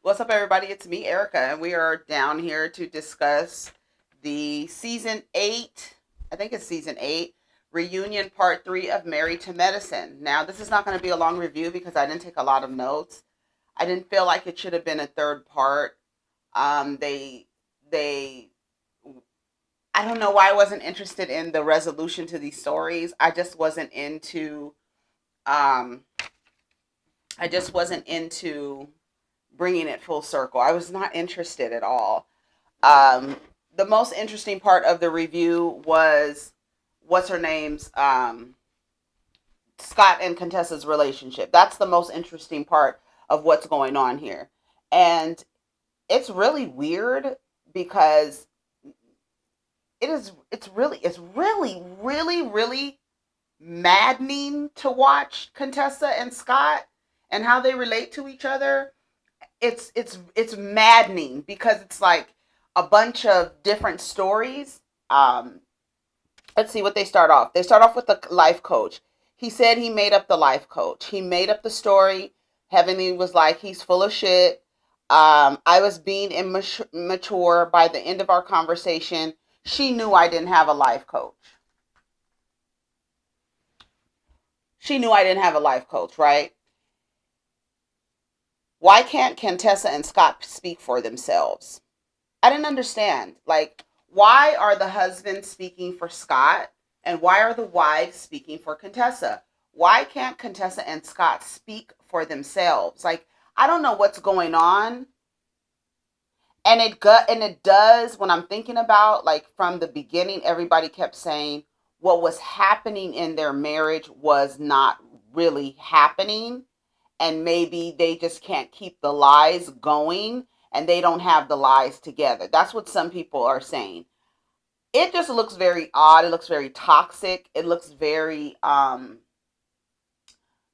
What's up, everybody? It's me, Erica, and we are down here to discuss the season 8, I think it's season 8, reunion part 3 of Married to Medicine. Now, this is not going to be a long review because I didn't take a lot of notes. I didn't feel like it should have been a third part. They, I don't know why I wasn't interested in the resolution to these stories. Um, I just wasn't into bringing it full circle. I was not interested at all. Um, the most interesting part of the review was what's her name's Scott and Contessa's relationship. That's the most interesting part of what's going on here, and it's really weird because it's really maddening to watch Contessa and Scott and how they relate to each other. It's maddening because it's like a bunch of different stories. Let's see what they start off. They start off with the life coach. He said he made up the life coach. He made up the story. Heavenly was like, he's full of shit. I was being immature by the end of our conversation. She knew I didn't have a life coach. She knew I didn't have a life coach, right? Why can't Contessa and Scott speak for themselves? I didn't understand. Like, why are the husbands speaking for Scott and why are the wives speaking for Contessa? Why can't Contessa and Scott speak for themselves? Like, I don't know what's going on. And it does when I'm thinking about like from the beginning, everybody kept saying what was happening in their marriage was not really happening, and maybe they just can't keep the lies going and they don't have the lies together. That's what some people are saying. It just looks very odd. It looks very toxic. It looks very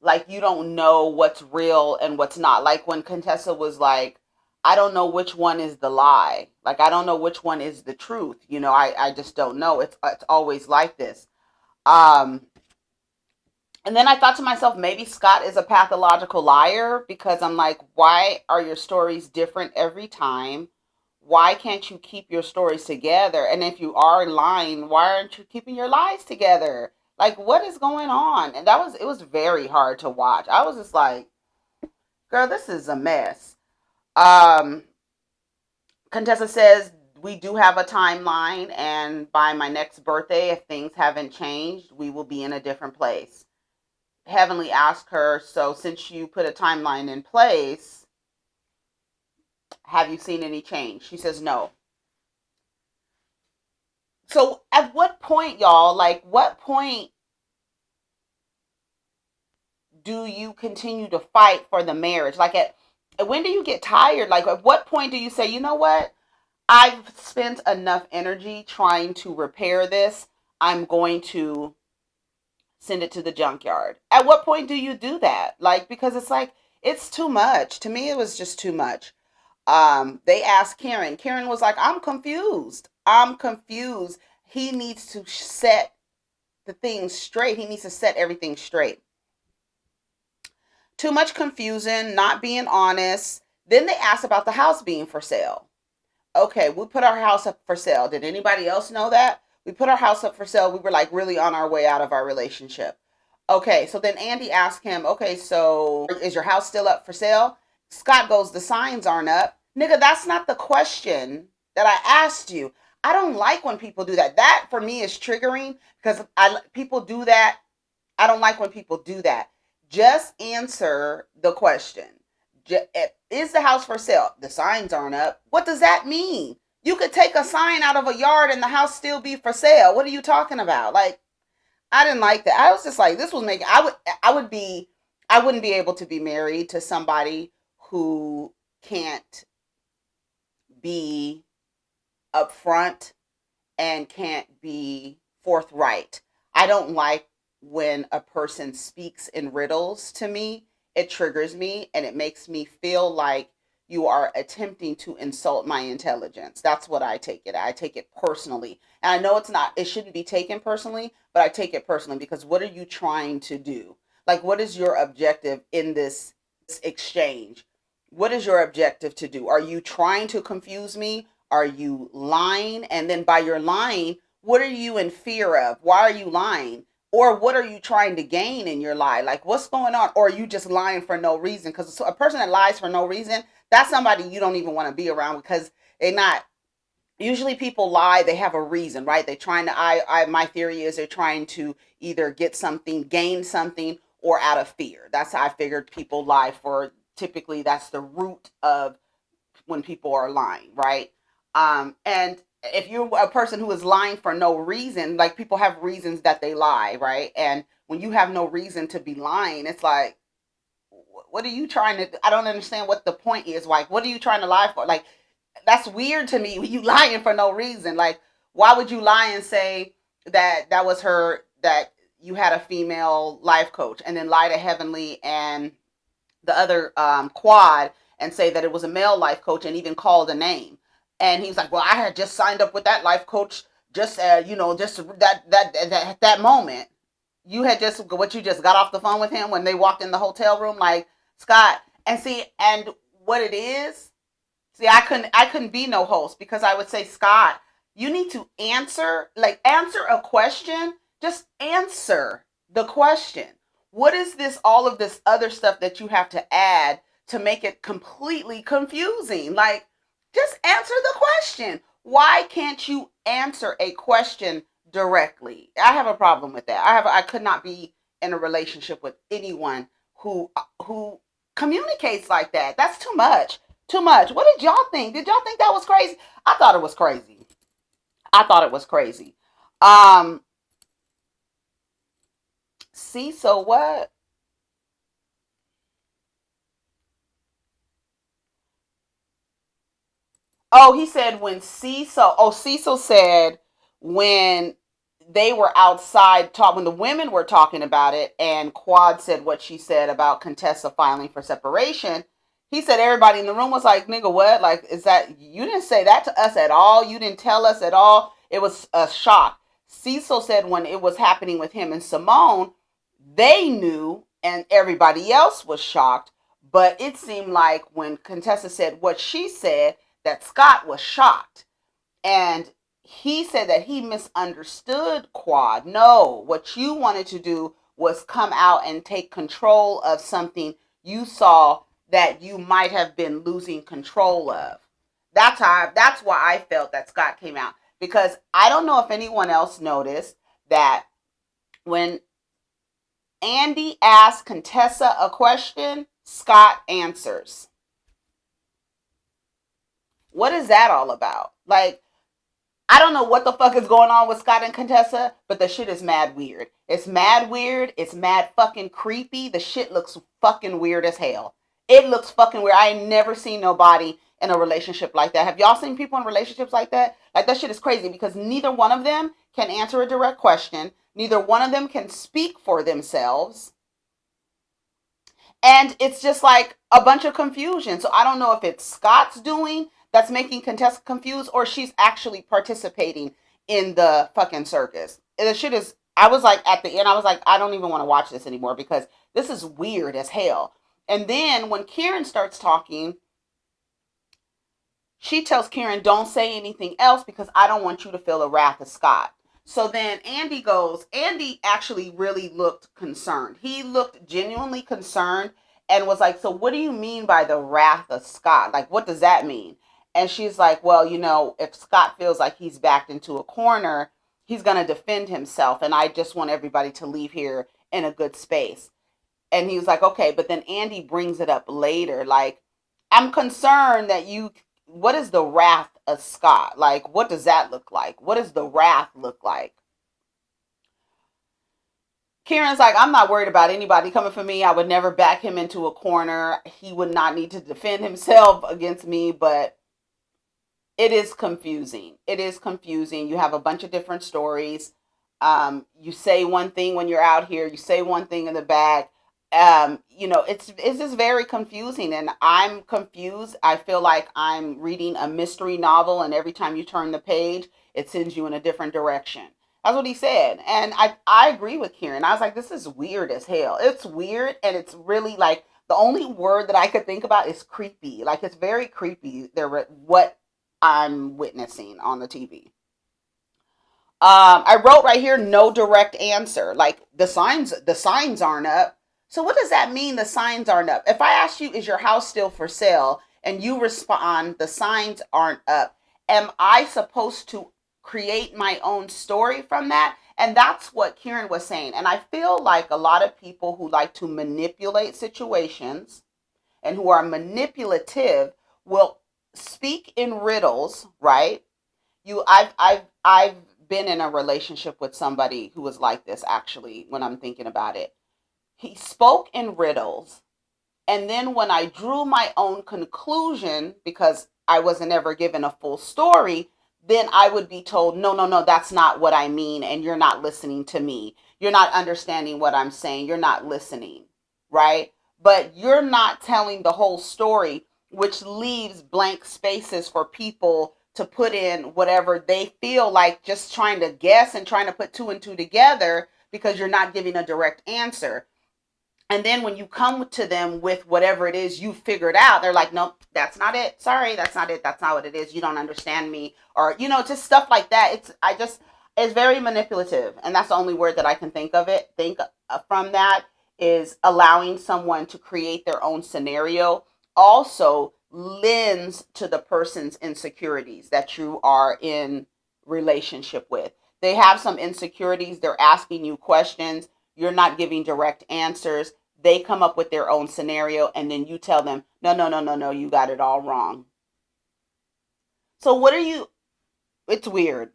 like you don't know what's real and what's not. Like when Contessa was like, I don't know which one is the lie. Like I don't know which one is the truth. I just don't know. It's always like this. Um and then I thought to myself, maybe Scott is a pathological liar because I'm like, why are your stories different every time? Why can't you keep your stories together? And if you are lying, why aren't you keeping your lies together? Like, what is going on? And it was very hard to watch. I was just like, girl, this is a mess. Um, Contessa says, we do have a timeline, and by my next birthday, if things haven't changed, we will be in a different place. Heavenly asked her, so since you put a timeline in place, have you seen any change? She says no. So at what point, y'all, like what point do you continue to fight for the marriage? Like at when do you get tired? Like at what point do you say, you know what? I've spent enough energy trying to repair this. I'm going to send it to the junkyard. At what point do you do that? Like because it's like it's too much. To me it was just too much. They asked Karen. Karen was like, I'm confused. I'm confused. He needs to set the things straight. He needs to set everything straight. Too much confusion, not being honest. Then they asked about the house being for sale. Okay, we put our house up for sale. Did anybody else know that? We put our house up for sale. We were like really on our way out of our relationship. Okay, so then Andy asked him, okay, so is your house still up for sale? Scott goes, the signs aren't up. Nigga, that's not the question that I asked you. I don't like when people do that. That for me is triggering because people do that. I don't like when people do that. Just answer the question. Is the house for sale? The signs aren't up. What does that mean? You could take a sign out of a yard and the house still be for sale. What are you talking about? Like, I didn't like that. I was just like, this was making. I wouldn't be able to be married to somebody who can't be upfront and can't be forthright. I don't like when a person speaks in riddles to me. It triggers me and it makes me feel like you are attempting to insult my intelligence. That's what I take it. I take it personally. And I know it shouldn't be taken personally, but I take it personally because what are you trying to do? Like, what is your objective in this exchange? What is your objective to do? Are you trying to confuse me? Are you lying? And then by your lying, what are you in fear of? Why are you lying? Or what are you trying to gain in your lie? Like, what's going on? Or are you just lying for no reason? Because a person that lies for no reason, that's somebody you don't even want to be around, because they're not, usually people lie, they have a reason, right? They're trying to, my theory is they're trying to either get something, gain something, or out of fear. That's how I figured people lie for. Typically that's the root of when people are lying, right? And if you're a person who is lying for no reason, like, people have reasons that they lie, right? And when you have no reason to be lying, it's like, what are you trying to, I don't understand what the point is. Like, what are you trying to lie for? Like, that's weird to me. You lying for no reason. Like, why would you lie and say that was her, that you had a female life coach, and then lie to Heavenly and the other quad and say that it was a male life coach, and even call the name? And he was like, well, I had just signed up with that life coach, just just that moment. You had just, what, you just got off the phone with him when they walked in the hotel room, like, Scott. And see, and what it is, see, I couldn't be no host, because I would say, Scott, you need to answer a question. Just answer the question. What is this, all of this other stuff that you have to add to make it completely confusing? Like, just answer the question. Why can't you answer a question directly? I have a problem with that. I could not be in a relationship with anyone who communicates like that. That's too much. Too much. What did y'all think? Did y'all think that was crazy? I thought it was crazy. I thought it was crazy. Um, see, so what? Oh, he said when Cecil said when they were outside when the women were talking about it, and Quad said what she said about Contessa filing for separation. He said everybody in the room was like, nigga, what? Like, is that, you didn't say that to us at all? You didn't tell us at all? It was a shock. Cecil said when it was happening with him and Simone, they knew and everybody else was shocked. But it seemed like when Contessa said what she said, that Scott was shocked. And he said that he misunderstood Quad. No, what you wanted to do was come out and take control of something you saw that you might have been losing control of. That's why I felt that Scott came out. Because I don't know if anyone else noticed that when Andy asks Contessa a question, Scott answers. What is that all about? Like, I don't know what the fuck is going on with Scott and Contessa, but the shit is mad weird. It's mad weird. It's mad fucking creepy. The shit looks fucking weird as hell. It looks fucking weird. I ain't never seen nobody in a relationship like that. Have y'all seen people in relationships like that? Like, that shit is crazy, because neither one of them can answer a direct question. Neither one of them can speak for themselves. And it's just like a bunch of confusion. So I don't know if it's Scott's doing that's making Contessa confused, or she's actually participating in the fucking circus. The shit is, I was like, at the end, I was like, I don't even want to watch this anymore, because this is weird as hell. And then when Kieran starts talking, she tells Kieran, don't say anything else, because I don't want you to feel the wrath of Scott. So then Andy actually really looked concerned. He looked genuinely concerned and was like, so what do you mean by the wrath of Scott? Like, what does that mean? And she's like, well, if Scott feels like he's backed into a corner, he's going to defend himself. And I just want everybody to leave here in a good space. And he was like, okay. But then Andy brings it up later. Like, I'm concerned that what is the wrath of Scott? Like, what does that look like? What does the wrath look like? Kieran's like, I'm not worried about anybody coming for me. I would never back him into a corner. He would not need to defend himself against me, but it is confusing. It is confusing. You have a bunch of different stories. You say one thing when you're out here, you say one thing in the back. It's just very confusing, and I'm confused. I feel like I'm reading a mystery novel, and every time you turn the page, it sends you in a different direction. That's what he said, and I agree with Kieran. I was like, this is weird as hell. It's weird, and it's really like The only word that I could think about is creepy. Like, it's very creepy. What I'm witnessing on the TV. I wrote right here, no direct answer. Like, the signs aren't up. So what does that mean? The signs aren't up. If I ask you, is your house still for sale? And you respond, the signs aren't up. Am I supposed to create my own story from that? And that's what Kieran was saying. And I feel like a lot of people who like to manipulate situations and who are manipulative will speak in riddles, right? I've been in a relationship with somebody who was like this, actually, when I'm thinking about it. He spoke in riddles, and then when I drew my own conclusion, because I wasn't ever given a full story, then I would be told, no, no, no, that's not what I mean, and you're not listening to me. You're not understanding what I'm saying. You're not listening, right? But you're not telling the whole story, which leaves blank spaces for people to put in whatever they feel like, just trying to guess and trying to put two and two together, because you're not giving a direct answer. And then when you come to them with whatever it is you figured out, they're like, nope, that's not it. Sorry, that's not it. That's not what it is. You don't understand me. Or, just stuff like that. It's very manipulative. And that's the only word that I can think from that, is allowing someone to create their own scenario. Also lends to the person's insecurities that you are in relationship with. They have some insecurities. They're asking you questions. You're not giving direct answers. They come up with their own scenario, and then you tell them, no, no, no, no, no, you got it all wrong. So it's weird.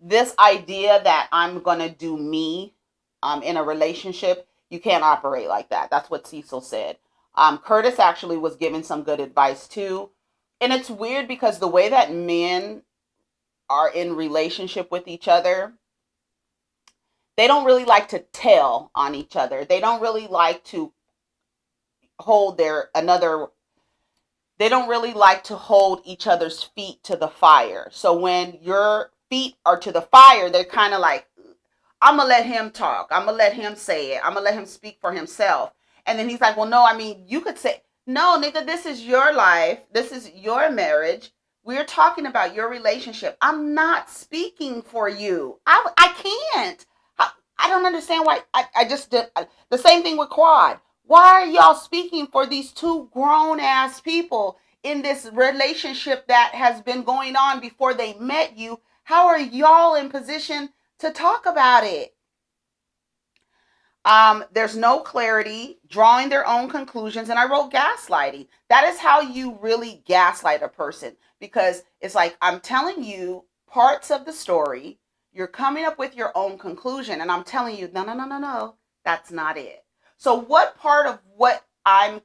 This idea that I'm going to do me in a relationship, you can't operate like that. That's what Cecil said. Curtis actually was giving some good advice too. And it's weird because the way that men are in relationship with each other, they don't really like to tell on each other. They don't really like to hold their another they don't really like to hold each other's feet to the fire. So when your feet are to the fire, they're kind of like, I'm going to let him talk. I'm going to let him say it. I'm going to let him speak for himself. And then he's like, well, no, I mean, you could say, no, nigga, this is your life. This is your marriage. We're talking about your relationship. I'm not speaking for you. I can't. I don't understand why. I just did the same thing with Quad. Why are y'all speaking for these two grown ass people in this relationship that has been going on before they met you? How are y'all in position to talk about it? There's no clarity, drawing their own conclusions, and I wrote gaslighting. That is how you really gaslight a person, because it's like, I'm telling you parts of the story, you're coming up with your own conclusion, and I'm telling you, no, no, no, no, no, that's not it. So what part of what I'm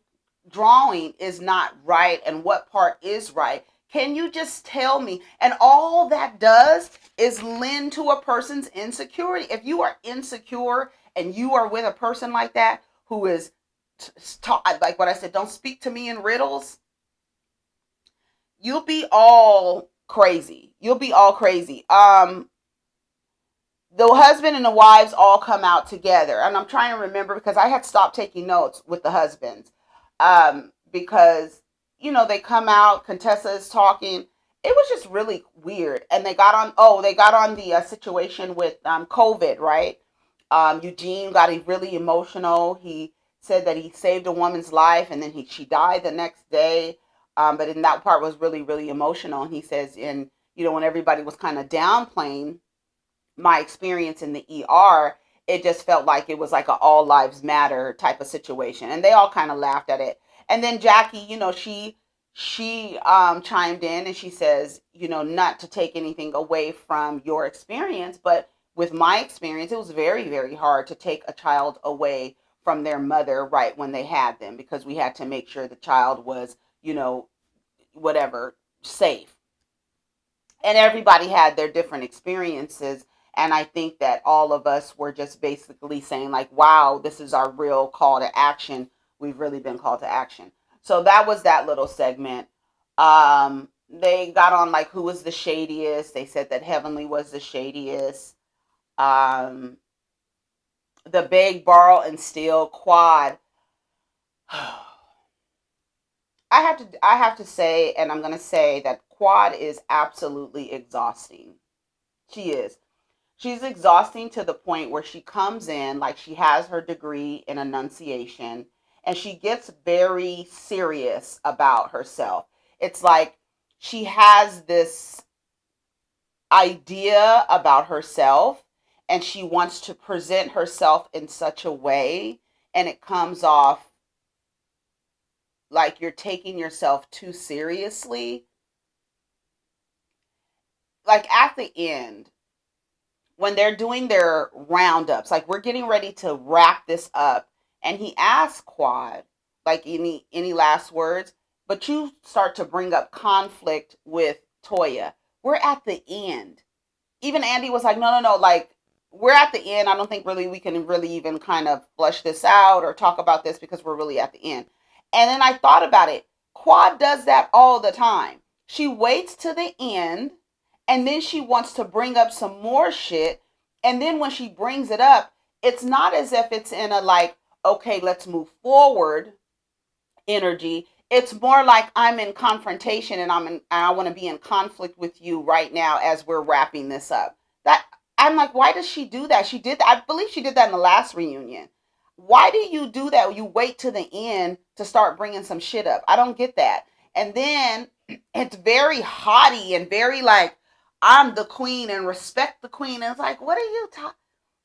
drawing is not right and what part is right? Can you just tell me? And all that does is lend to a person's insecurity. If you are insecure and you are with a person like that who is like what I said, don't speak to me in riddles, you'll be all crazy. You'll be all crazy. The husband and the wives all come out together, and I'm trying to remember because I had stopped taking notes with the husbands, because they come out, Contessa is talking. It was just really weird. And they got on the situation with COVID, right? Eugene got really emotional. He said that he saved a woman's life, and then she died the next day. But in that part was really, really emotional. And he says, when everybody was kind of downplaying my experience in the ER, it just felt like it was like a all lives matter type of situation. And they all kind of laughed at it. And then Jackie, she chimed in, and she says, not to take anything away from your experience, but with my experience, it was very, very hard to take a child away from their mother right when they had them, because we had to make sure the child was, whatever, safe. And everybody had their different experiences. And I think that all of us were just basically saying, like, wow, this is our real call to action. We've really been called to action. So that was that little segment. They got on, like, who was the shadiest. They said that Heavenly was the shadiest. The beg, borrow, and steal, Quad. I have to say, and I'm gonna say that Quad is absolutely exhausting. She is. She's exhausting to the point where she comes in like she has her degree in enunciation and she gets very serious about herself. It's like she has this idea about herself and she wants to present herself in such a way, and it comes off like you're taking yourself too seriously. Like at the end, when they're doing their roundups, like we're getting ready to wrap this up, and he asks Quad, like any last words, but you start to bring up conflict with Toya. We're at the end. Even Andy was like, no, like we're at the end. I don't think really we can really even kind of flush this out or talk about this because we're really at the end. And then I thought about it. Quad does that all the time. She waits to the end and then she wants to bring up some more shit. And then when she brings it up, it's not as if it's in a like, okay, let's move forward energy. It's more like I'm in confrontation and I want to be in conflict with you right now as we're wrapping this up. That I'm like, why does she do that? She did I believe she did that in the last reunion. Why do you do that? You wait to the end to start bringing some shit up. I don't get that. And then it's very haughty and very like I'm the queen and respect the queen. And it's like, what are you talking?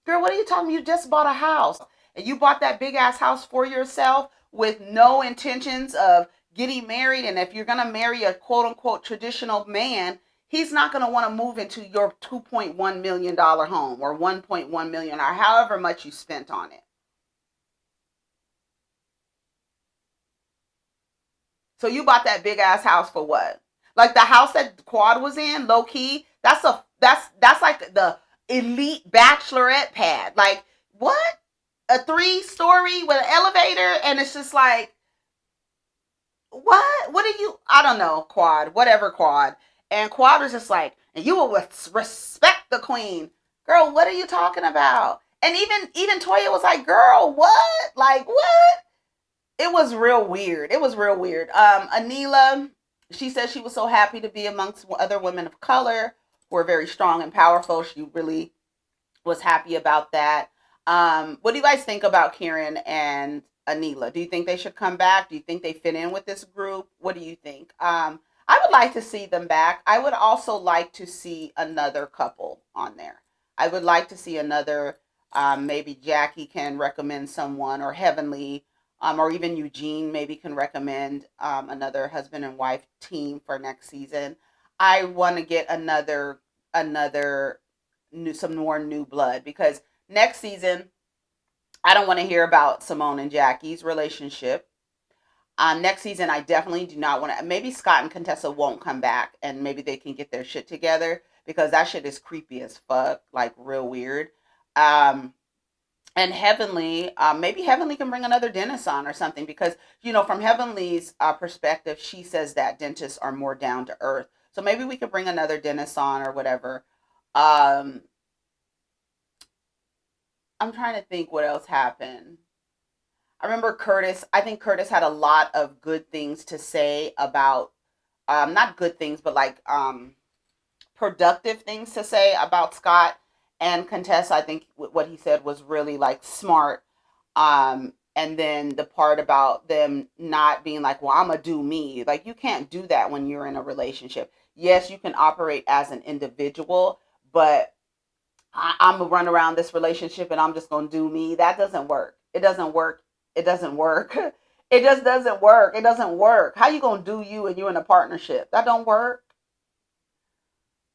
Girl, what are you talking? You just bought a house. And you bought that big ass house for yourself with no intentions of getting married. And if you're going to marry a quote unquote traditional man, he's not going to want to move into your $2.1 million home or $1.1 million or however much you spent on it. So you bought that big ass house for what? Like the house that Quad was in, low key, that's like the elite bachelorette pad. Like what? A 3-story with an elevator, and it's just like what? What are you? I don't know, Quad. Whatever, Quad. And Quad was just like, and you will respect the queen, girl. What are you talking about? And even Toya was like, girl, what? Like what? It was real weird. It was real weird. Anila, she said she was so happy to be amongst other women of color who are very strong and powerful. She really was happy about that. What do you guys think about Kieran and Anila? Do you think they should come back? Do you think they fit in with this group? What do you think? I would like to see them back. I would also like to see another couple on there. I would like to see another. Maybe Jackie can recommend someone, or Heavenly, or even Eugene maybe can recommend another husband and wife team for next season. I want to get another new some more new blood because next season I don't want to hear about Simone and Jackie's relationship. Next season I definitely do not want to. Maybe Scott and Contessa won't come back, and maybe they can get their shit together because that shit is creepy as fuck, like real weird. Um, and Heavenly, maybe Heavenly can bring another dentist on or something because from Heavenly's perspective, she says that dentists are more down to earth. So maybe we could bring another dentist on or whatever. Um, I'm trying to think what else happened. I remember Curtis. I think Curtis had a lot of good things to say about, not good things, but like productive things to say about Scott and Contessa. I think what he said was really like smart. And then the part about them not being like, well, I'm gonna do me. Like you can't do that when you're in a relationship. Yes, you can operate as an individual, but I'm gonna run around this relationship and I'm just gonna do me. That doesn't work. It doesn't work. It doesn't work. It just doesn't work. It doesn't work. How you gonna do you and you're in a partnership? That don't work.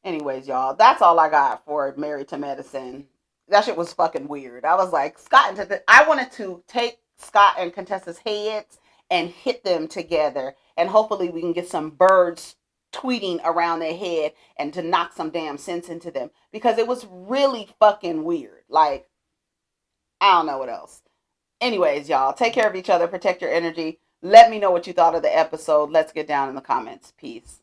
Anyways, y'all, that's all I got for Married to Medicine. That shit was fucking weird. I was like, I wanted to take Scott and Contessa's heads and hit them together, and hopefully we can get some birds tweeting around their head and to knock some damn sense into them because it was really fucking weird. Like, I don't know what else. Anyways, y'all, take care of each other, protect your energy. Let me know what you thought of the episode. Let's get down in the comments. Peace.